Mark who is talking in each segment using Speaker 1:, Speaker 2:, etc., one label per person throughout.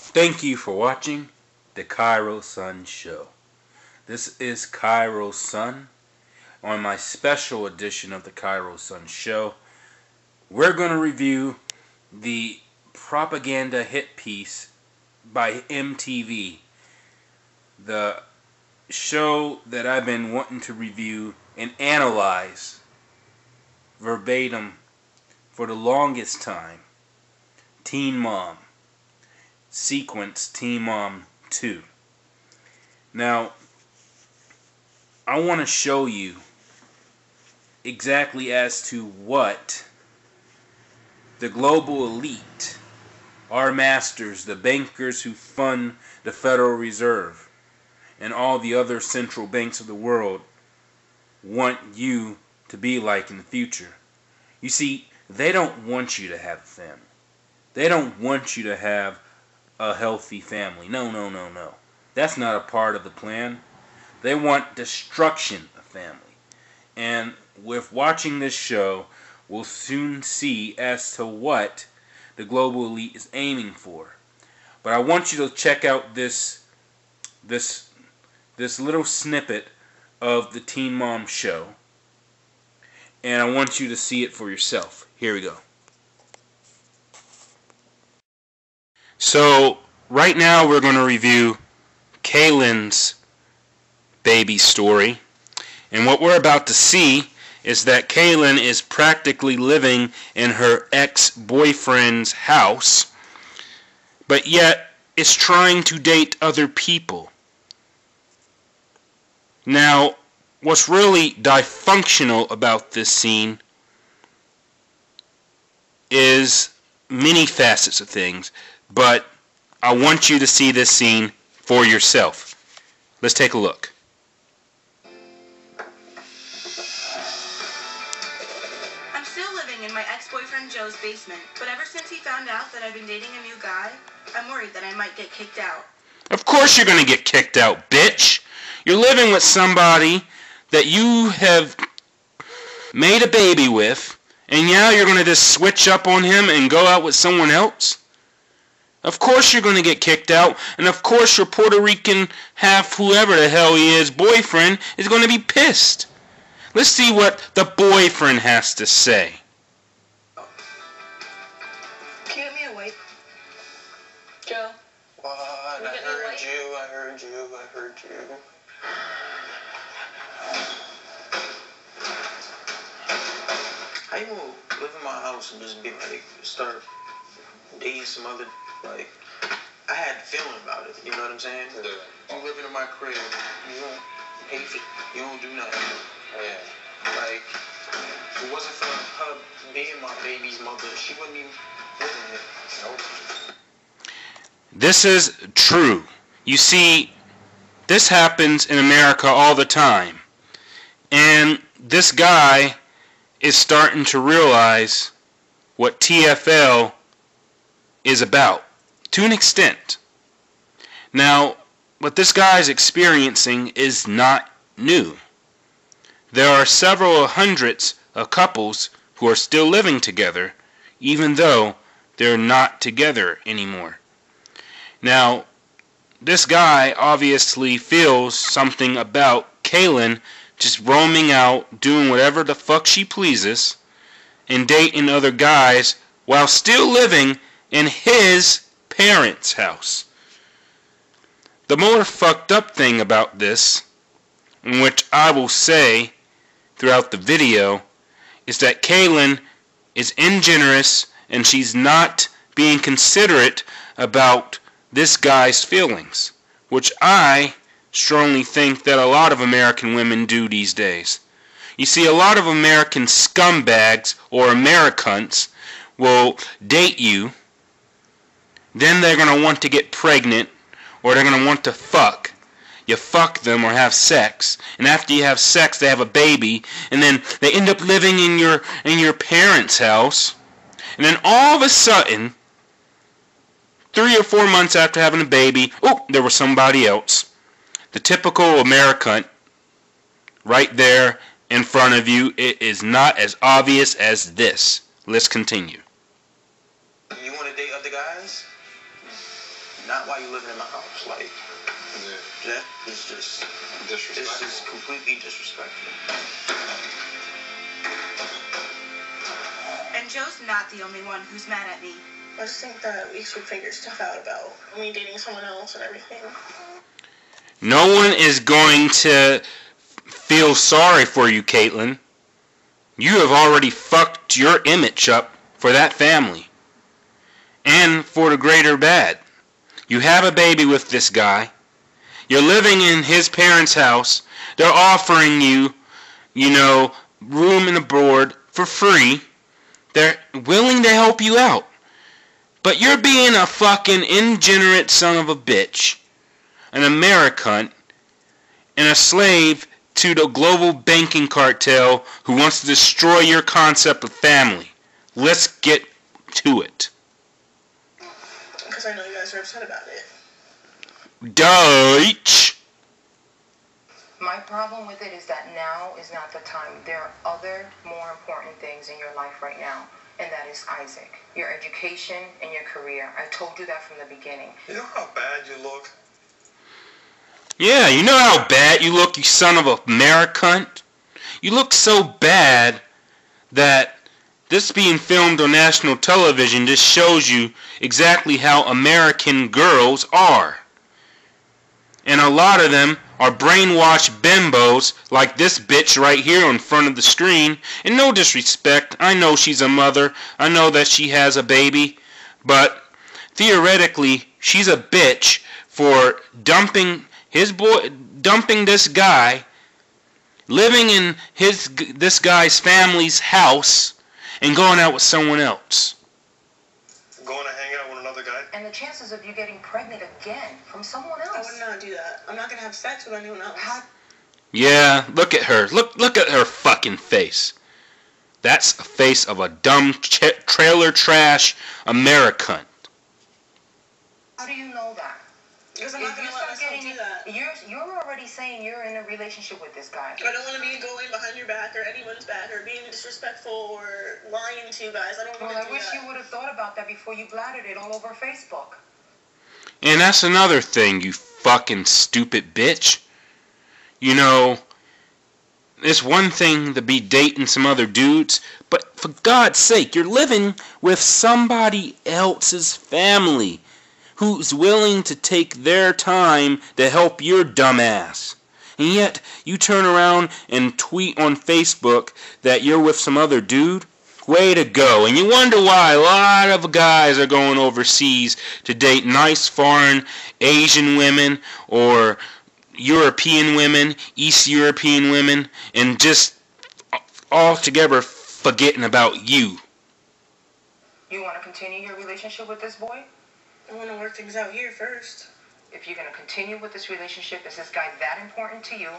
Speaker 1: Thank you for watching the Cairo Sun Show. This is Cairo Sun. On my special edition of the Cairo Sun Show, we're going to review the propaganda hit piece by MTV, the show that I've been wanting to review and analyze verbatim for the longest time. Teen Mom. Sequence Teen Mom 2. Now, I want to show you exactly as to what the global elite, our masters, the bankers who fund the Federal Reserve and all the other central banks of the world, want you to be like in the future. You see, they don't want you to have a family. They don't want you to have a healthy family. No. That's not a part of the plan. They want destruction of family. And with watching this show, we'll soon see as to what the global elite is aiming for. But I want you to check out this little snippet of the Teen Mom show. And I want you to see it for yourself. Here we go. So, right now we're going to review Kaylin's baby story. And what we're about to see is that Kaylin is practically living in her ex-boyfriend's house, but yet is trying to date other people. Now, what's really dysfunctional about this scene is many facets of things, but I want you to see this scene for yourself. Let's take a look.
Speaker 2: I'm still living in my ex-boyfriend Joe's basement, but ever since he found out that I've been dating a new guy, I'm worried that I might get kicked out.
Speaker 1: Of course you're going to get kicked out, bitch! You're living with somebody that you have made a baby with, and now you're going to just switch up on him and go out with someone else? Of course you're going to get kicked out, and of course your Puerto Rican, half whoever the hell he is, boyfriend is going to be pissed. Let's see what the boyfriend has to say.
Speaker 2: Can you get me a wipe? Joe?
Speaker 3: What? I heard you. How you gonna live in my house and just be like, start dating some other, like, I had a feeling about it, you know what I'm saying? Yeah. You living in my crib, you don't pay for, you don't do nothing. Yeah. Like, if it wasn't for her being my baby's mother, she wouldn't even live in it. Nope.
Speaker 1: This is true. You see, this happens in America all the time. And this guy is starting to realize what TFL is about, to an extent. Now, what this guy is experiencing is not new. There are several hundreds of couples who are still living together, even though they're not together anymore. Now, this guy obviously feels something about Kaylin just roaming out, doing whatever the fuck she pleases, and dating other guys while still living in his parents' house. The more fucked up thing about this, which I will say throughout the video, is that Kaylin is ingenuous and she's not being considerate about this guy's feelings, which I strongly think that a lot of American women do these days. You see, a lot of American scumbags or Americans will date you, then they're going to want to get pregnant, or they're going to want to fuck. You fuck them or have sex, and after you have sex they have a baby, and then they end up living in your parents' house, and then all of a sudden, 3 or 4 months after having a baby, oh, there was somebody else. The typical American, right there in front of you, it is not as obvious as this. Let's continue.
Speaker 3: You want to date other guys? not while you living in my house. Like, that is just disrespectful. It's just completely disrespectful.
Speaker 2: And Joe's not the only one who's mad at me.
Speaker 4: I just think that we should figure stuff out about me dating someone else and everything.
Speaker 1: No one is going to feel sorry for you, Caitlin. You have already fucked your image up for that family. And for the greater bad. You have a baby with this guy. You're living in his parents' house. They're offering you, room and board for free. They're willing to help you out. But you're being a fucking ingenerate son of a bitch, an American, and a slave to the global banking cartel who wants to destroy your concept of family. Let's get to it.
Speaker 4: Because I know you guys are upset about it.
Speaker 1: Deutsch.
Speaker 5: My problem with it is that now is not the time. There are other more important things in your life right now. And that is Isaac. Your education and your career. I told you that from the beginning.
Speaker 6: You know how bad you look?
Speaker 1: Yeah, you know how bad you look, you son of a American? You look so bad that this being filmed on national television just shows you exactly how American girls are. And a lot of them are brainwashed bimbos like this bitch right here in front of the screen. And no disrespect, I know she's a mother, I know that she has a baby, but theoretically she's a bitch for dumping this guy, living in this guy's family's house, and going out with someone else.
Speaker 6: Going to hang out with another guy?
Speaker 5: And the chances of you getting pregnant again from someone else.
Speaker 4: I would not do that. I'm not going to have sex with anyone else.
Speaker 1: Yeah, look at her. Look at her fucking face. That's a face of a dumb trailer trash American.
Speaker 5: How do you know that?
Speaker 4: Because I'm not going to let myself do that.
Speaker 5: You're already saying you're in a relationship with this guy.
Speaker 4: I don't want to be going behind your back or anyone's back or being disrespectful or lying to you guys. I don't want to do that.
Speaker 5: Well, I wish you would have thought about that before you blatted it all over Facebook.
Speaker 1: And that's another thing, you fucking stupid bitch. It's one thing to be dating some other dudes, but for God's sake, you're living with somebody else's family who's willing to take their time to help your dumb ass. And yet, you turn around and tweet on Facebook that you're with some other dude? Way to go. And you wonder why a lot of guys are going overseas to date nice foreign Asian women or European women, East European women, and just altogether forgetting about you.
Speaker 5: You want to continue your relationship with this boy?
Speaker 4: I want to work things out here first.
Speaker 5: If you're going to continue with this relationship, is this guy that important to you?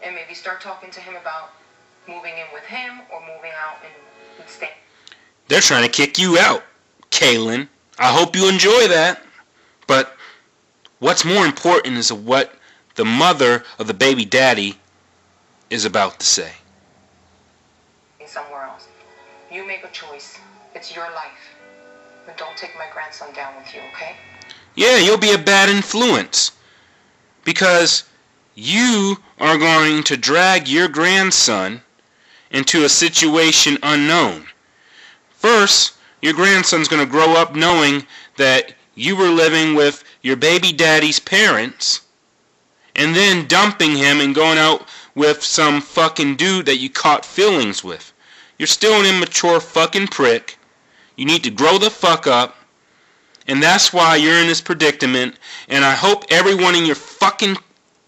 Speaker 5: And maybe start talking to him about moving in with him or moving out and staying.
Speaker 1: They're trying to kick you out, Kaylin. I hope you enjoy that. But what's more important is what the mother of the baby daddy is about to say.
Speaker 5: Somewhere else. You make a choice. It's your life. But don't take my grandson down with you, okay?
Speaker 1: Yeah, you'll be a bad influence. Because you are going to drag your grandson into a situation unknown. First, your grandson's going to grow up knowing that you were living with your baby daddy's parents, and then dumping him and going out with some fucking dude that you caught feelings with. You're still an immature fucking prick. You need to grow the fuck up. And that's why you're in this predicament. And I hope everyone in your fucking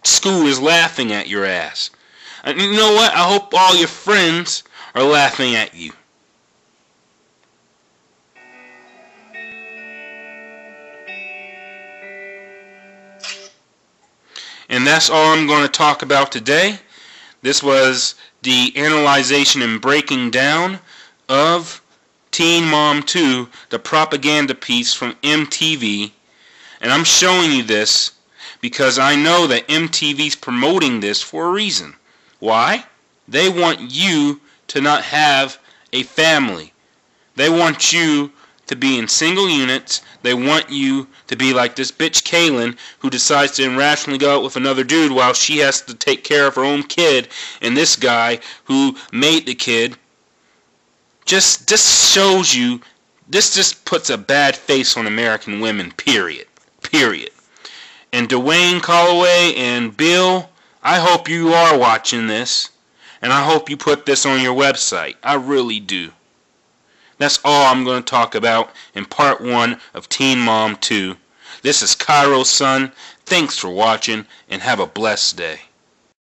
Speaker 1: school is laughing at your ass. And you know what? I hope all your friends are laughing at you. And that's all I'm going to talk about today. This was the analyzation and breaking down of Teen Mom 2, the propaganda piece from MTV. And I'm showing you this because I know that MTV's promoting this for a reason. Why? They want you to not have a family. They want you to be in single units. They want you to be like this bitch Kaylin, who decides to irrationally go out with another dude while she has to take care of her own kid, and this guy who made the kid. Just shows you, this just puts a bad face on American women, period. And Dwayne Calloway and Bill, I hope you are watching this, and I hope you put this on your website. I really do. That's all I'm going to talk about in part 1 of Teen Mom 2. This is Cairo's son. Thanks for watching, and have a blessed day.